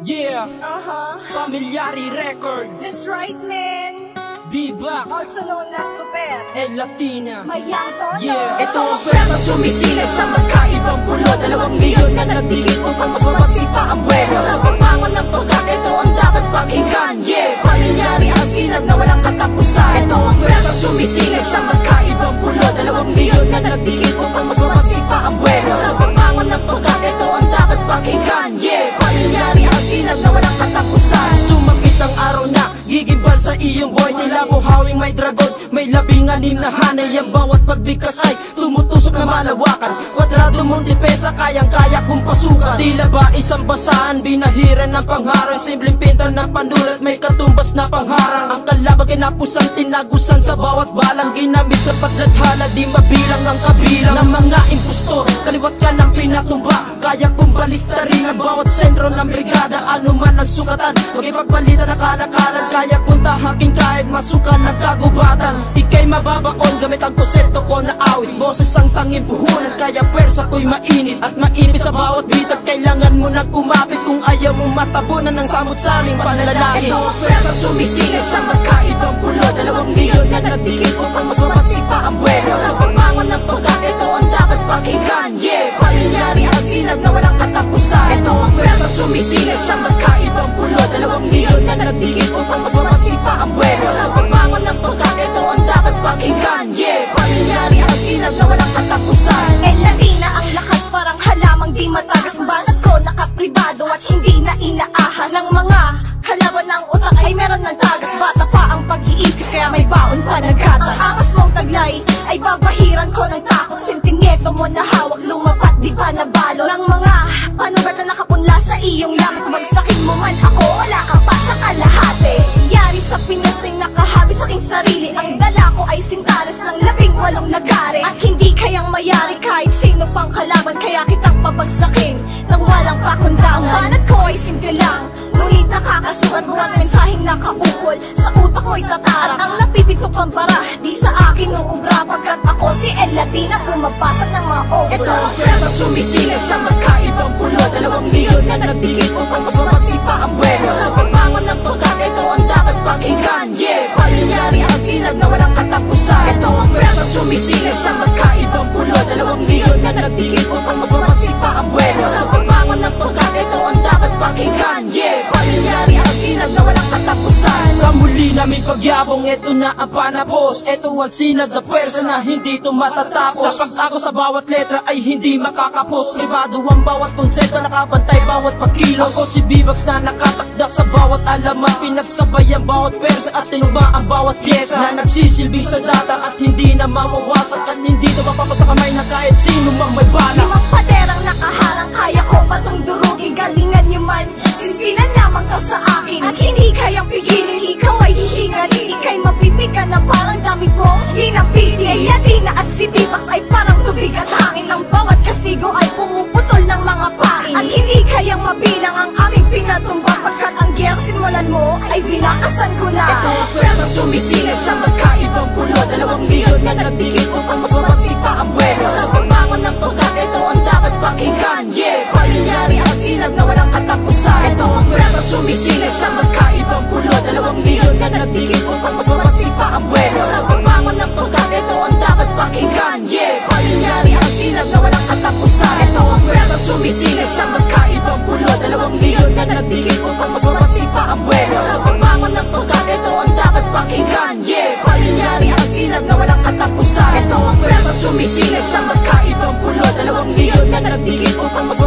Yeah, Familiari Records. That's right, man. B-Box, Also known as Tupet. El Latina. Mayang Tono. Yeah, Ito ang pwersa sumisilip sa magkaibang pulo. 2 milyon na nagdikit upang mas mapagsita ang buwelo. Sa pagbangon ng pagkat, ito ang dapat pakinggan. Yeah, Familiari ang sinag na walang katapusan. Ito ang pwersa sumisilip sa magkaibang pulo. 2 milyon na nagdikit upang mas mapagsita ang buwelo. Sa pagbangon ng pagkat, ito ang dapat pakinggan. Yeah, Familiari ang sinag na walang katapusan. Sumapit ang araw na gigibal sa iyong boy. Tila buhawing may dragon, may 16 na hanay. Ang bawat pagbigkas ay tumutusok na malawakan. Kwadrado mong depensa, kayang-kaya kong pasukan. Tila ba isang basahan, binahiran ng pangharang. Simpleng pinta ng panulat, may katumbas na pangharang. Ang kalaban kinapusan, tinagusan sa bawat balang. Ginamit sa paglathala, di mabilang ang kabilang ng mga impostor. Kaliwat ka ng pinatumba, kaya kong baliktarin ang bawat sentro ng brigada. Ano man ang sukatan, huwag ipagpalitan na kalakalan. Kaya kong tahakin kahit masukan ng kagubatan. Ika'y mababaon gamit ang konsepto ko na awit. Boses ang tanging puhunan, kaya pwersa ko'y mainit at maipit sa bawat bitag. Kailangan mo na kumapit kung ayaw mong matabunan ng samot sa aming panlalangin. Ito ang pwersa sumisilip sa magkaibang pulo. 2 milyon na nagdikit upang mas mapagsita ang buwelo. Sa pagbangon ng pagkat, ito ang dapat pakinggan. Yeah, Familiari ang sinag na walang katapusan. Ito ang pwersa sumisilip sa magkaibang pulo. 2 milyon na nagdikit upang mas mapagsita ang buwelo. Sa pagbangon ng pagkat, ito ang dapat pakinggan. Yeah, Familiari ang sinag na walang katapusan. El Latina ang lakas, parang halamang di matagas. Banat ko nakapribado at hindi na inaahas ng mga kalaban ng utak ay meron ng tagas. Bata pa ang pag-iisip kaya may baon pa ng gatas. Ang angas mong taglay ay babahiran ko ng takot. Sentimento mo na hawak, lumapat di pa nabalo ng mga panugat na nakapunla sa iyong lamit. Magsakin mo man ako, wala ka pa sa kalahati. Yari sa Pinas ay nakahabi sa aking sarili. Ang dala ko ay sintalas ng 18 lagari. At hindi kayang mayari kahit sino pang kalaban. Kaya kitang pabagsakin nang walang pakundangan. Ang banat ko ay simple lang, ngunit nakakasugat. Mga mensaheng nakaukol sa utak mo'y tatarak. Ang napipitok pang bara, di sa akin uubra. Pagkat ako si El Latina, pumapasok ng mga obra. Ito ang pwersa sumisilip sa magkaibang pulo. 2 milyon na nagdikit upang mas mapagsita ang buwelo. Sa pagbangon ng pagkat, ito ang dapat pakinggan. Yeah, Familiari ang sinag na walang katapusan. Ito ang pwersa sumisilip sa magkaibang pulo. 2 milyon na nagdikit upang mas mapagsita ang buwelo. Sa pagbangon ng pagkat, ito ang dapat pakinggan. Yeah, Familiari ang sinag na walang katapusan. Sa muli naming pagyabong, ito na ang panapos. Ito ang sinag na pwersa na hindi ito matatapos. Sa pag-ako sa bawat letra ay hindi makakapos. Privado ang bawat konsepto, nakabantay bawat pagkilos. Ako si B-Box na nakatakda sa bawat alaman. Pinagsabay ang bawat pwersa at tinugma ang bawat pyesa na nagsisilbi sa data at hindi na mawawasak. At hindi ito mapapasa kamay na kahit sino mang may bala. Limang paderang nakaharang, kaya ko patong durugin. Galingan nyo man, sinsinan lamang to sa akin. At hindi kayang pigilin, ikaw ay hihingalin. Ika'y mapipigan na parang damit mong linapili. El Latina at si B-Box ay parang tubig at hangin. Ang bawat kastigo ay pumuputol ng mga pain. At hindi kayang mabilang ang aming pinatumba. Pagkat ang giyang simulan mo ay binakasan ko na. Ito ang pwersa sumisilip sa magkaibang pulo. 2 milyon na nagdikit upang mas mapagsita ang buwelo. Sa pagbangon ng pagkat, ito ang dapat pakinggan. Yeah, Familiari ang sinag na walang katapusan. Ito ang pwersa sumisilip sa magkaibang pulo. 2 milyon na nagdikit upang mas mapagsita ang buwelo. Sa pagbangon ng pagkat, ito ang dapat pakinggan. Yeah, Familiari ang sinag na walang katapusan. Ito ang pwersa sumisilip sa magkaibang pulo. 2 milyon na nagdikit upang mas mapagsita ang buwelo. Sa pagbangon ng pagkat, ito ang dapat pakinggan. Yeah, Familiari ang sinag na walang katapusan. Ito ang pwersa sumisilip sa magkaibang pulo. 2 milyon na nagdikit upang mas